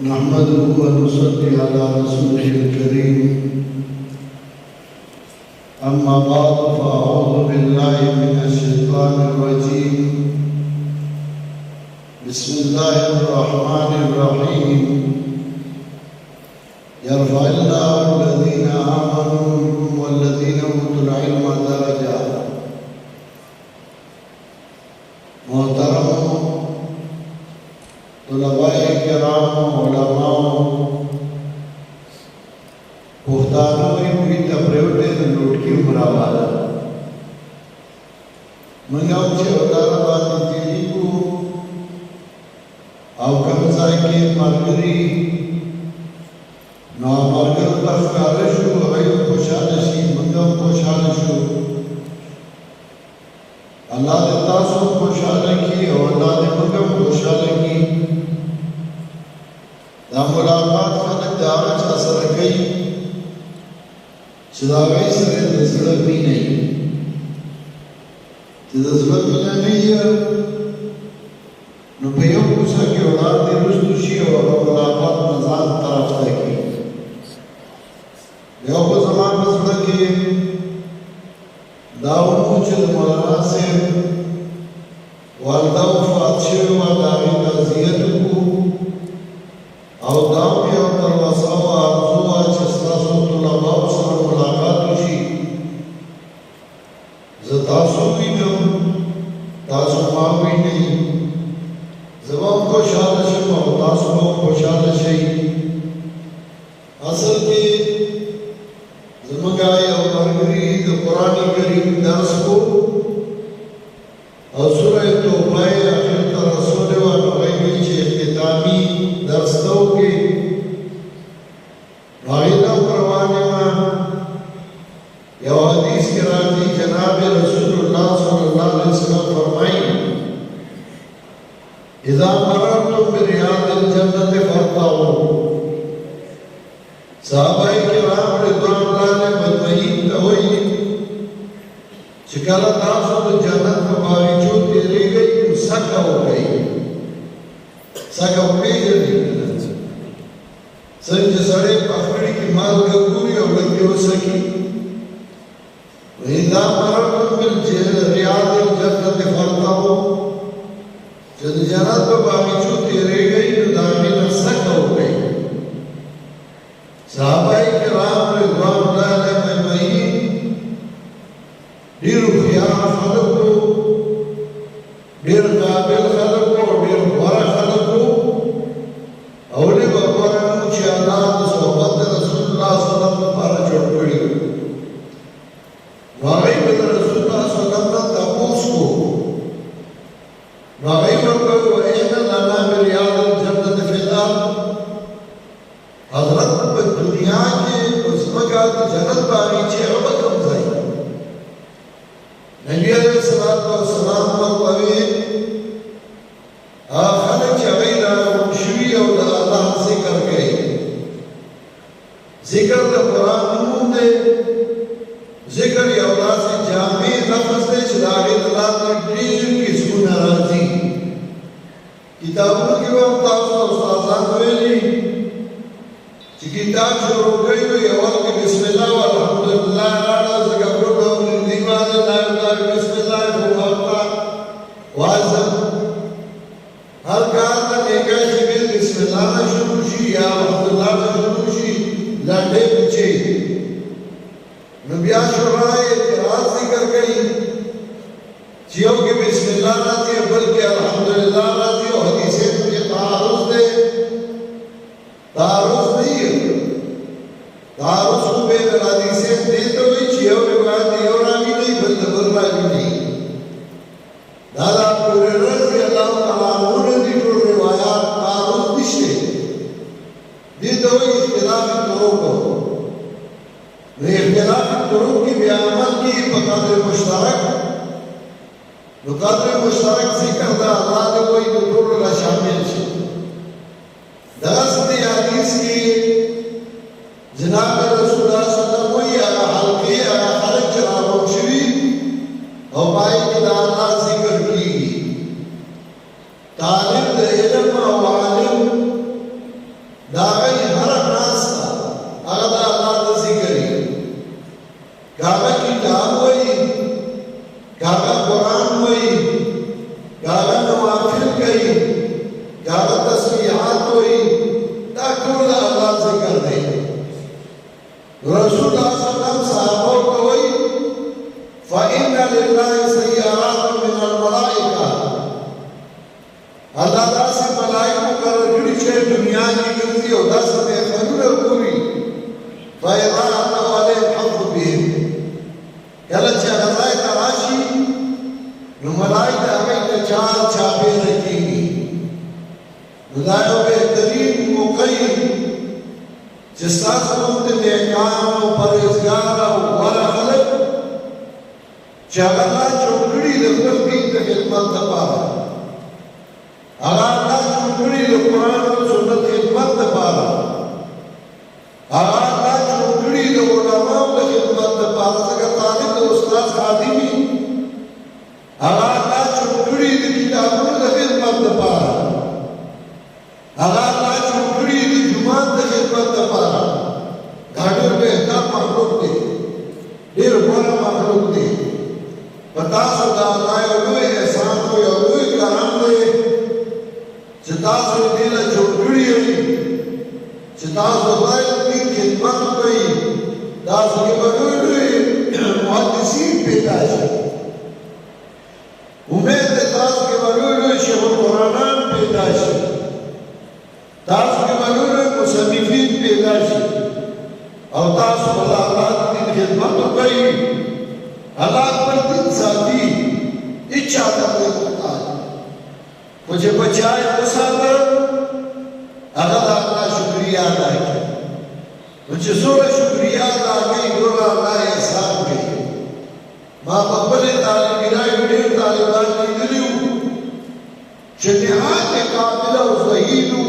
नहमदुहु व नुसल्ली अला रसूलिहिल करीम अम्मा बाद फ़अऊज़ु बिल्लाहि मिनश शैतानिर रजीम बिस्मिल्लाहिर रहमानिर रहीम यरफ़इल्लाहु अल्लज़ीना आमनू मिनकुम वल्लज़ीना ऊतुल इल्म दरजात। मोहतरम तुलबाए किराम उलमाओं पुख्तानों की तपरेवटे लुटकी उमरावाला मंगा उनसे उतारा बात तेरी को आवकमसाई के मरगरी ना मरगर पर कारशु अवैध खुशालशी मंगा खुशालशु अल्लाह ने तासो खुशाल की और अल्लाह ने मंगा खुशाल की दा मुलाकात खलक दावत असर कई चदावे सरे दसड़ भी नहीं दसड़ भी नहीं है नुपयों कुछ के औलाद ने रुस्तुशी और मुलाकात नजात तरफ तक यो को जमान मसला के दाव मुझे मौलाना से वालदा फातशे व दावी तज़ियत को और दाव के अंदर वसाव आरज़ू चस्तासो तुलबा से मुलाकात हुई ज़तासो भी न तासो माँ भी नहीं जवाब को शादश और तासो को शादश असल के ज़मगाए और मरगरी तो कुरानी करीम दर्स को और सूरह तौबा आखिर का रसूल व नबी के इख्तितामी दर्स दो के वाहिदा परवाने में यह हदीस के राजी जनाब रसूलुल्लाह सल्लल्लाहु अलैहि वसल्लम फरमाई इज़ा मररतुम बिरियादिल जन्नति फरताऊ। सहाबाए किराम रिज़वानुल्लाह ने बदमहीन कहोई चिकाला तासो तो जन्नत में बाविजो तेरे गई सका हो गई सका हो गई जल्दी संजय सड़े पकड़ी की माल गंगूरी और लगी हो सकी वही दाम मरम बिल रियादिल जन्नत फरताऊ जब जन्नत में बाविजो तेरे गई तो दामी न सका हो गई। सहाबाए किराम रिज़वानुल्लाह ने बदमहीन ढेर ख्याल खलक को ढेर काबिल खलक को ढेर बड़ा खलक को औले बकवान मुझे अल्लाह सोबत रसूलुल्लाह सल्लल्लाहु अलैहि वसल्लम पर छोड़ पड़ी वाकई में रसूलुल्लाह सल्लल्लाहु अलैहि वसल्लम तपूस को वाकई में को ऐसा लाना मेरे याद जन्नत फिदा हजरत दुनिया के उसमें का जन्नत बारी छे अब कम जाए नबी अलैहिस्सलातु वस्सलाम मौलवी आखिर चवेला शुवी और अल्लाह जिक्र गए जिक्र द कुरान में जिक्र या अल्लाह से जामे लफ्ज से चलागे अल्लाह ने ढेर किस्म नाराजी किताबों के वक्त उस्ताद वेली किताब शुरू गई तो अवल के बिस्मिल्लाह व अल्हम्दुलिल्लाह आला जगह को दीवान ला बिस्मिल्लाह हुआ वाज़म हर कार तक एक है बिस्मिल्लाह में शुरू शी या अल्हम्दुलिल्लाह में शुरू शी लाडे पूछे नबिया शुराए इतिराज जिक्र गई जियो के बिस्मिल्लाह ना थी बल्कि अल्हम्दुलिल्लाह ना थी और हदीसे तुझे तारुज़ दे तारुज़ नहीं है तारुज़ को बेदरादी से दे तो भी जियो के बाद दियोरा भी नहीं बल्कि भी नहीं दादा पूरे रज़ी अल्लाह ताला उन्हें दी जो रिवायात तारुज़ निश्चे दी तो इख्तिलाफ तुरुक़ को वे इख्तिलाफ तुरुक़ की बेअमल की बक़द्र मुश्तरक जिक्र दा अल्लाह ने कोई दुरूर ला शामिल छे दस दी हदीस की जनाब रसूलुल्लाह सल्लल्लाहु अलैहि वसल्लम हल्के खरच चरावो शवी और भाई की अल्लाह जिक्र की तालिब इल्म और आलिम रसूल सल्लल्लाहु साहबों को वही फ़इन्ना लिल्लाहि सय्यारात मिनल मलाइका अल्लाह से मलाइकों का रजूल दुनिया की गिनती और 10 में पूरी फ़इज़ा अतवाले हफ़ बिहिम कलचा गज़ाए तराशी नु मलाइका हमें 4 छापे रखेगी खुदायो बेहतरीन मुक़य्यद जिसका सबूत नेकान और परहेज़गार और खलक चाहला चौकड़ी लखल दीन की खिदमत दबा आला चौकड़ी कुरान और सुन्नत खिदमत दबा आला चौकड़ी उलमा की खिदमत दबा सका तालिब उस्ताद खादिमी आला चौकड़ी किताबों की खिदमत दबा आला चौकड़ी जुमात की खिदमत दबा घाटों पे इतना मखलूक दे देर बोला मखलूक दे पता सुधा लाए हुए एहसान हुए हुए करम दे चितासु दिल चौकड़ी हुई चितासु लाए की खिदमत हुई दास के बगैर मुहद्दिसीन पैदाइश उम्मीद दास के बगैर शेख कुरान पैदाइश दास के बगैर मुसन्निफीन पैदाइश और दास अल्लाह की खिदमत हुई अल्लाह पर दिन साथी इच्छा करने होता है मुझे बचाए मुसाफिर अगर आपका शुक्रिया अदा किया मुझे सोरा शुक्रिया अदा की गोरा अल्लाह एहसान गई माँ बब्बले तालिब इराई उड़े तालिबान की दिलियों शनिहान के काबिला और ज़हीदू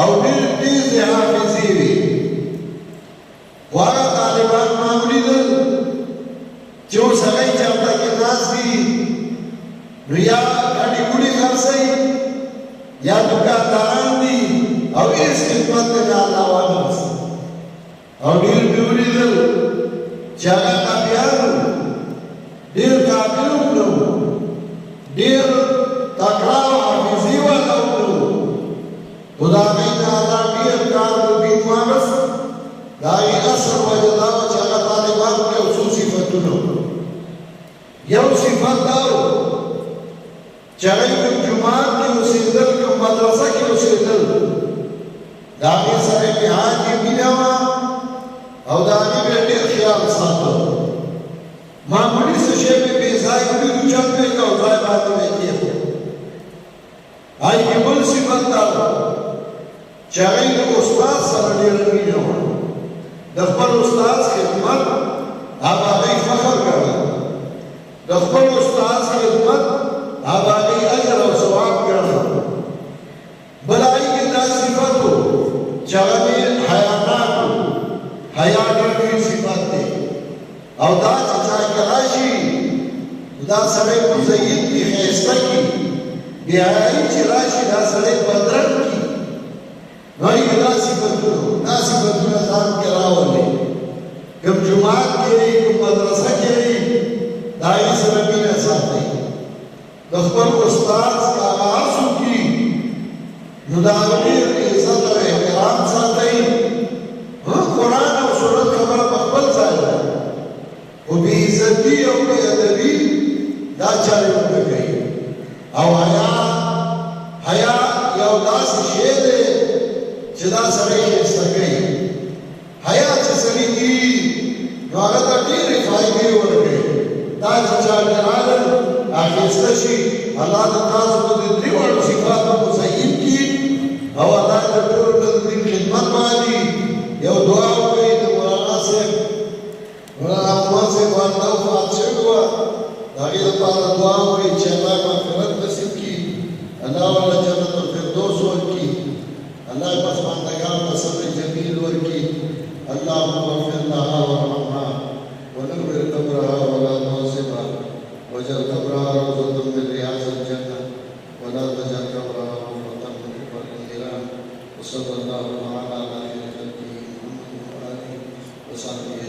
और निर्तीज़ हाफिज़ी भी वारा तालिबान मामली दल जो सगाई चाहता के नाज दी या गाड़ी गुड़ी कर सही या दुकानदारान दी और इस खिदमत में डालना वाला और डील ब्यूरी दल जगह का प्यार डील का बिलुम डील तकराव हाफिज़ी वाला खुदा में ताला डील कार बीत वारस दाई असर वजदा जगह तालिबान के उसूसी फतुनो यह सिफत दाओ चाहे तुम जुमात की उसीदल को मदरसा की उसीदल दानी सरे बिहार की मिलावा और दानी बेटे ख्याल साथो मामूली से शेख में बेजाय भी दुचन में का उजाय बात में किया आई केवल सिफत दाओ चाहे तुम उस्ताद सरने लगी न हो दफ्तर उस्ताद खिदमत आप आगे फख्र करो दफ्तर उस्ताद खिदमत आप आगे अजर और सवाब करो भलाई की सिफत हो चाहे हयानात हो हयानात की सिफत दे और दास चाहे कराशी खुदा सरे मुज़य्यद की खैस्ता की बिहारी चिराशी दा सरे बदरन की वही खुदा सिफत हो नजाम के रावले कब जुमात के कब मदरसा के दाई सरबी ने साथे दफ्तर उस्ताद का आवाज़ की मुदावरीर इज़्ज़त और एहतराम साथे कुरान और सूरत खबर मकबल साथे वो बेइज्जती और बेअदबी दाचारी उनके गई और हया या उदास शेर जिदा सरे सगई हया चसरी की वागता ढेर फायदे वर्गे दाज चाल आखिस्तशी अल्लाह ताज़ को दिली और सिफात को सहीब की और अल्लाह के पूर्ण दिन खिदमत वाली ये दुआ हुई तो मौलाना से वादा फातशे हुआ दागी पर दुआ हुई चला मग़फ़िरत नसीब की अल्लाह वाला जन्नत और फिरदौस की अल्लाह पसमानदगान व सब्र जमील वर्की अल्लाहुम्मा वफ़िर लहा वरहमहा वनव्विर क़ब्रहा वला तुअज़्ज़िबहा वजअल क़ब्रहा रौज़तम मिन रियाज़िल जन्नह वला तजअल क़ब्रहा रौज़तम मिन क़ब्रिन निरान व सल्लल्लाहु अला खैरिल ख़ल्क़ि मुहम्मद व आलिहि व सहबिहि